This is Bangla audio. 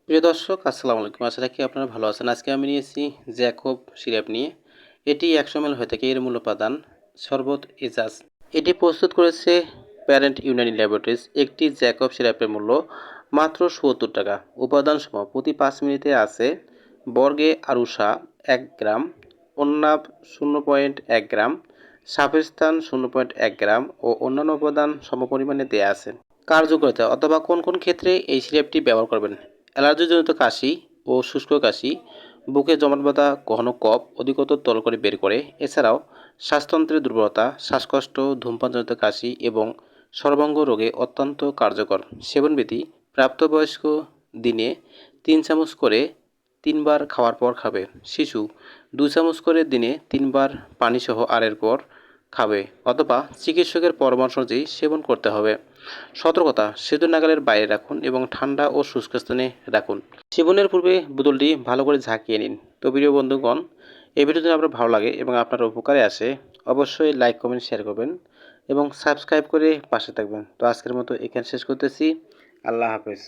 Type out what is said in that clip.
প্রিয় দর্শক আসসালামু আলাইকুম। আশা রাখি আপনারা ভালো আছেন। আজকে আমি নিয়েছি জ্যাকব সিরাপ নিয়ে। এটি ১০০ ml হয়ে থাকে। এর মূল উপাদান শরবত এজাজ। এটি প্রস্তুত করেছে প্যারেন্ট ইউনানি ল্যাবরেটরিজ। একটি জ্যাকব সিরাপের মূল্য মাত্র ৳৭০। উপাদানসমূহ প্রতি ৫ মিনিটে আছে বর্গে আরুসা ১ গ্রাম, অন্নাব ০.১ গ্রাম, সাপেস্তান ০.১ গ্রাম ও অন্যান্য উপাদান সমপরিমাণে দেয়া আছে। কার্যকারিতা অথবা কোন কোন ক্ষেত্রে এই সিরাপটি ব্যবহার করবেন? অ্যালার্জিজনিত কাশি ও শুষ্ক কাশি, বুকে জমাট বাঁধা ঘন কফ অধিকতর তরল করে বের করে। এছাড়াও শ্বাসতন্ত্রের দুর্বলতা, শ্বাসকষ্ট, ধূমপানজনিত কাশি এবং সর্বাঙ্গ রোগে অত্যন্ত কার্যকর। সেবনবিধি: প্রাপ্তবয়স্ক দিনে ৩ চামচ করে ৩ বার খাওয়ার পর খাবে। শিশু ২ চামচ করে দিনে ৩ বার পানিসহ আহারের পর খাবে অথবা চিকিৎসকের পরামর্শ অনুযায়ী সেবন করতে হবে। সতর্কতা: সেতু নাগালের বাইরে রাখুন এবং ঠান্ডা ও শুষ্ক স্থানে রাখুন। সেবনের পূর্বে বোতলটি ভালো করে ঝাঁকিয়ে নিন। তো প্রিয় বন্ধুগণ, এই ভিডিও যদি আপনার ভালো লাগে এবং আপনার উপকারে আসে অবশ্যই লাইক, কমেন্ট, শেয়ার করবেন এবং সাবস্ক্রাইব করে পাশে থাকবেন। তো আজকের মতো এখানে শেষ করতেছি। আল্লাহ হাফেজ।